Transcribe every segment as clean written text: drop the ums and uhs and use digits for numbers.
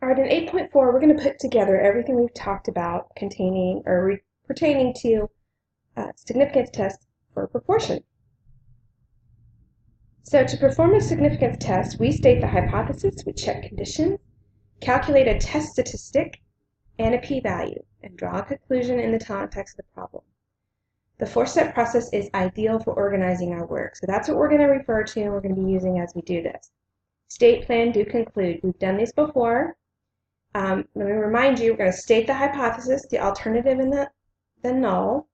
All right, in 8.4, we're going to put together everything we've talked about containing or pertaining to significance tests for proportion. So to perform a significance test, we state the hypothesis, we check conditions, calculate a test statistic and a p-value, and draw a conclusion in the context of the problem. The four-step process is ideal for organizing our work. So that's what we're going to refer to and we're going to be using as we do this. State, plan, do, conclude. We've done these before. Let me remind you, we're going to state the hypothesis, the alternative, and the null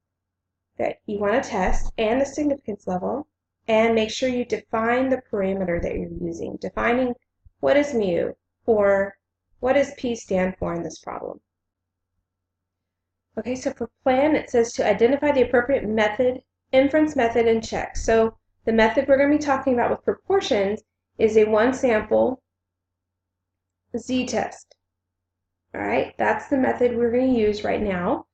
that you want to test, and the significance level, and make sure you define the parameter that you're using, defining what is mu or what does p stand for in this problem. Okay, so for plan, it says to identify the appropriate method, inference method, and check. So the method we're going to be talking about with proportions is a one-sample z-test. All right, that's the method we're going to use right now.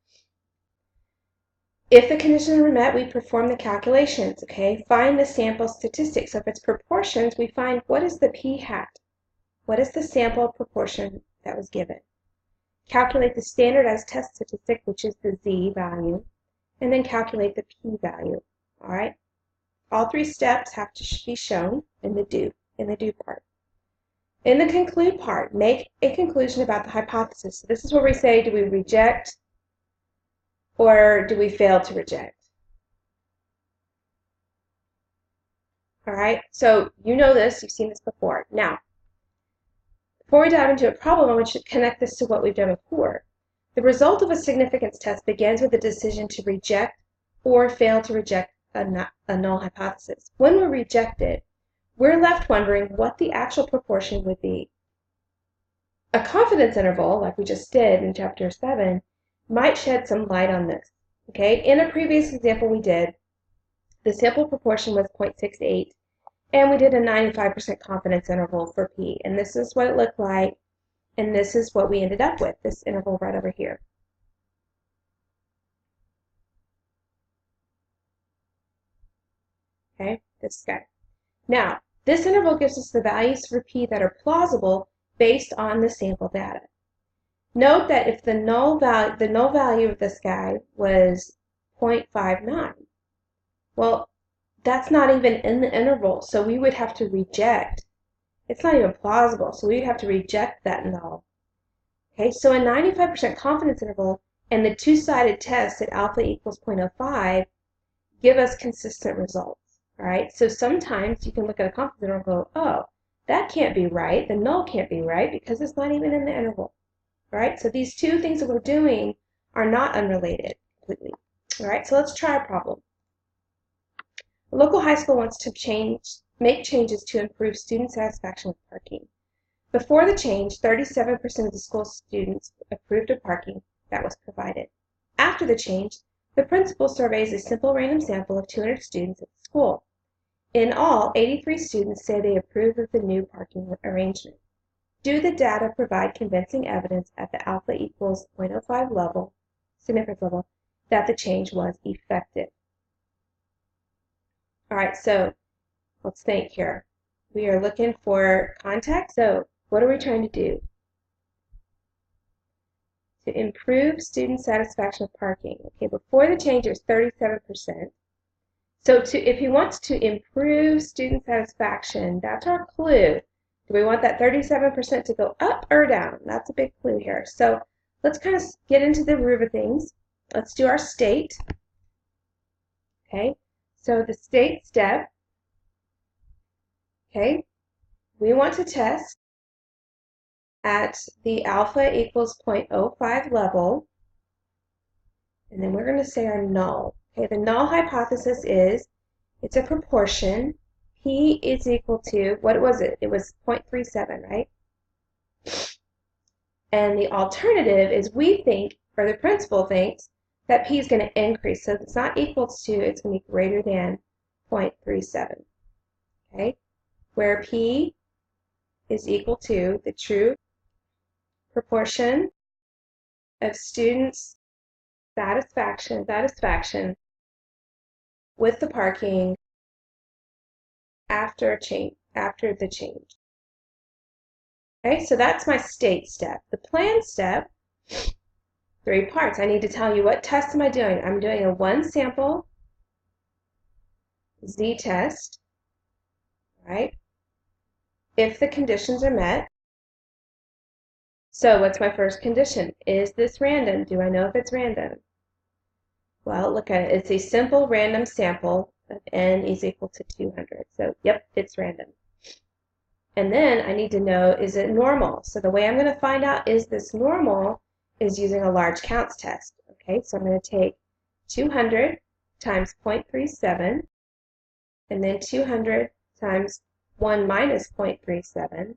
If the conditions are met, we perform the calculations, okay? Find the sample statistic. So if it's proportions, we find what is the p-hat? What is the sample proportion that was given? Calculate the standardized test statistic, which is the z-value, and then calculate the p-value, all right? All three steps have to be shown in the do part. In the conclude part, make a conclusion about the hypothesis. So this is where we say, do we reject or do we fail to reject? All right, so you know this, you've seen this before. Now, before we dive into a problem, I want you to connect this to what we've done before. The result of a significance test begins with a decision to reject or fail to reject a null hypothesis. When we reject it, we're left wondering what the actual proportion would be. A confidence interval, like we just did in Chapter 7, might shed some light on this. Okay, in a previous example we did, the sample proportion was 0.68, and we did a 95% confidence interval for p, and this is what it looked like, and this is what we ended up with, this interval right over here. Okay, this guy. Now, this interval gives us the values for p that are plausible based on the sample data. Note that if the null value of this guy was 0.59, well, that's not even in the interval, so we would have to reject. It's not even plausible, so we would have to reject that null. Okay, so a 95% confidence interval and the two-sided test at alpha equals 0.05 give us consistent results. All right, so sometimes you can look at a confidence interval and go, oh, that can't be right, the null can't be right because it's not even in the interval. All right, so these two things that we're doing are not unrelated completely. All right, so let's try a problem. A local high school wants to make changes to improve student satisfaction with parking. Before the change, 37% of the school students approved of parking that was provided. After the change, the principal surveys a simple random sample of 200 students at the school. In all, 83 students say they approve of the new parking arrangement. Do the data provide convincing evidence at the alpha equals 0.05 level, significance level, that the change was effective? All right, so let's think here. We are looking for context. So what are we trying to do? To improve student satisfaction with parking. Okay, before the change, it was 37%. So if he wants to improve student satisfaction, that's our clue. Do we want that 37% to go up or down? That's a big clue here. So let's kind of get into the root of things. Let's do our state. Okay, so the state step, okay, we want to test at the alpha equals 0.05 level, and then we're going to say our null. Okay, the null hypothesis is it's a proportion. P is equal to, what was it? It was 0.37, right? And the alternative is we think, or the principal thinks, that P is going to increase. So it's not equal to, it's going to be greater than 0.37. Okay, where P is equal to the true proportion of students' satisfaction with the parking after the change. Okay, so that's my state step. The plan step, 3 parts. I need to tell you what test am I doing. I'm doing a one sample z-test, right? If the conditions are met. So what's my first condition? Is this random? Do I know if it's random? Well, look at it. It's a simple random sample of n is equal to 200. So, yep, it's random. And then I need to know, is it normal? So the way I'm going to find out is this normal is using a large counts test. Okay, so I'm going to take 200 times 0.37 and then 200 times 1 minus 0.37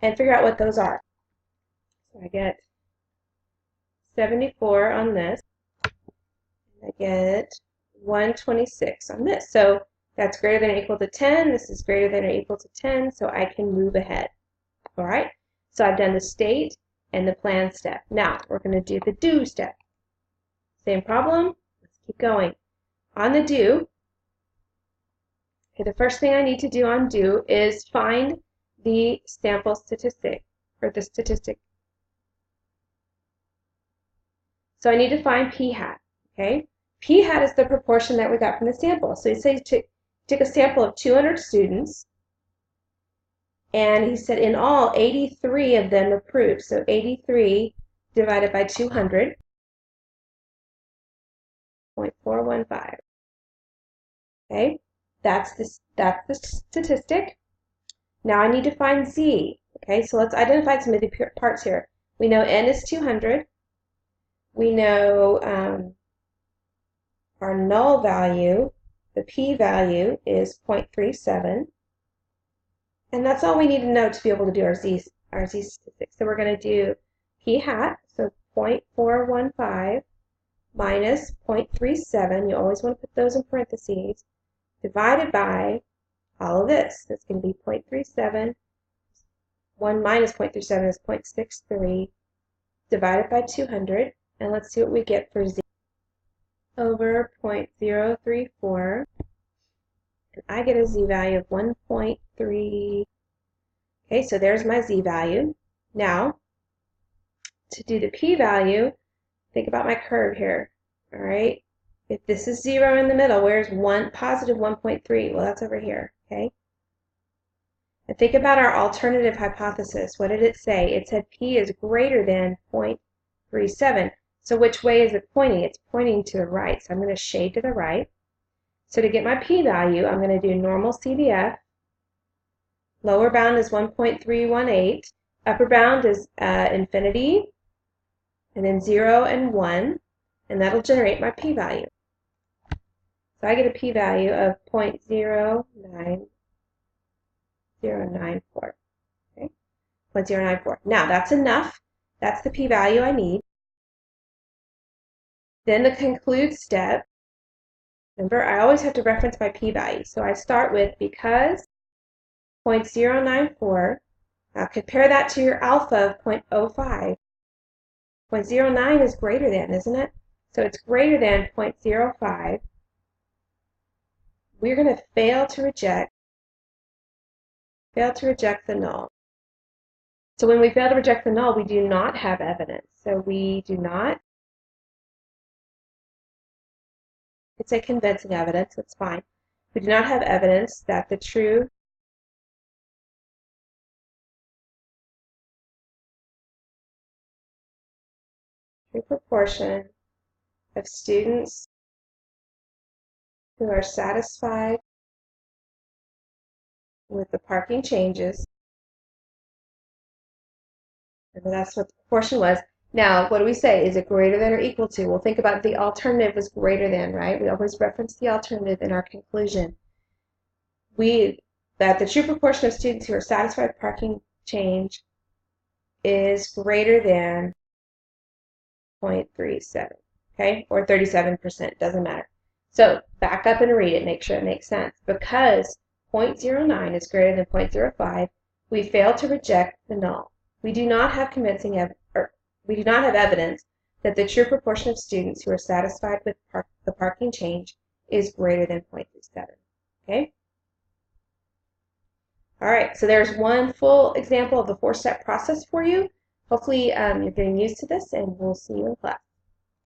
and figure out what those are. So I get 74 on this. I get 126 on this. So that's greater than or equal to 10. This is greater than or equal to 10, so I can move ahead. All right? So I've done the state and the plan step. Now, we're going to do the do step. Same problem. Let's keep going. On the do, okay, the first thing I need to do on do is find the sample statistic, or the statistic. So I need to find p hat. Okay? P hat is the proportion that we got from the sample. So he says took a sample of 200 students, and he said in all 83 of them approved. So 83 divided by 200, 0.415. Okay, that's the statistic. Now I need to find z. Okay, so let's identify some of the parts here. We know n is 200. We know our null value, the p-value, is 0.37. And that's all we need to know to be able to do our z statistics. So we're going to do p hat, so 0.415 minus 0.37. You always want to put those in parentheses, divided by all of this. That's going to be 0.37. 1 minus 0.37 is 0.63 divided by 200. And let's see what we get for z. Over 0.034, and I get a z-value of 1.3. Okay, so there's my z-value. Now, to do the p-value, think about my curve here. All right, if this is 0 in the middle, where's positive 1.3? Well, that's over here. Okay, and think about our alternative hypothesis. What did it say? It said p is greater than 0.37. So which way is it pointing? It's pointing to the right. So I'm going to shade to the right. So to get my p-value, I'm going to do normal CDF. Lower bound is 1.318. Upper bound is infinity, and then 0 and 1, and that'll generate my p-value. So I get a p-value of 0.09094. Okay, 0.094. Now that's enough. That's the p-value I need. Then the conclude step. Remember, I always have to reference my p-value. So I start with because 0.094. Now compare that to your alpha of 0.05. 0.09 is greater than, isn't it? So it's greater than 0.05. We're going to fail to reject the null. So when we fail to reject the null, we do not have evidence. So we do not. It's a convincing evidence, that's fine. We do not have evidence that the true proportion of students who are satisfied with the parking changes, and that's what the proportion was. Now, what do we say? Is it greater than or equal to? Well, think about the alternative was greater than, right? We always reference the alternative in our conclusion. That the true proportion of students who are satisfied with parking change is greater than 0.37, okay? Or 37%, doesn't matter. So back up and read it, make sure it makes sense. Because 0.09 is greater than 0.05, we fail to reject the null. We do not have evidence that the true proportion of students who are satisfied with the parking change is greater than 0.37. Okay? All right, so there's one full example of the 4-step process for you. Hopefully you're getting used to this, and we'll see you in class.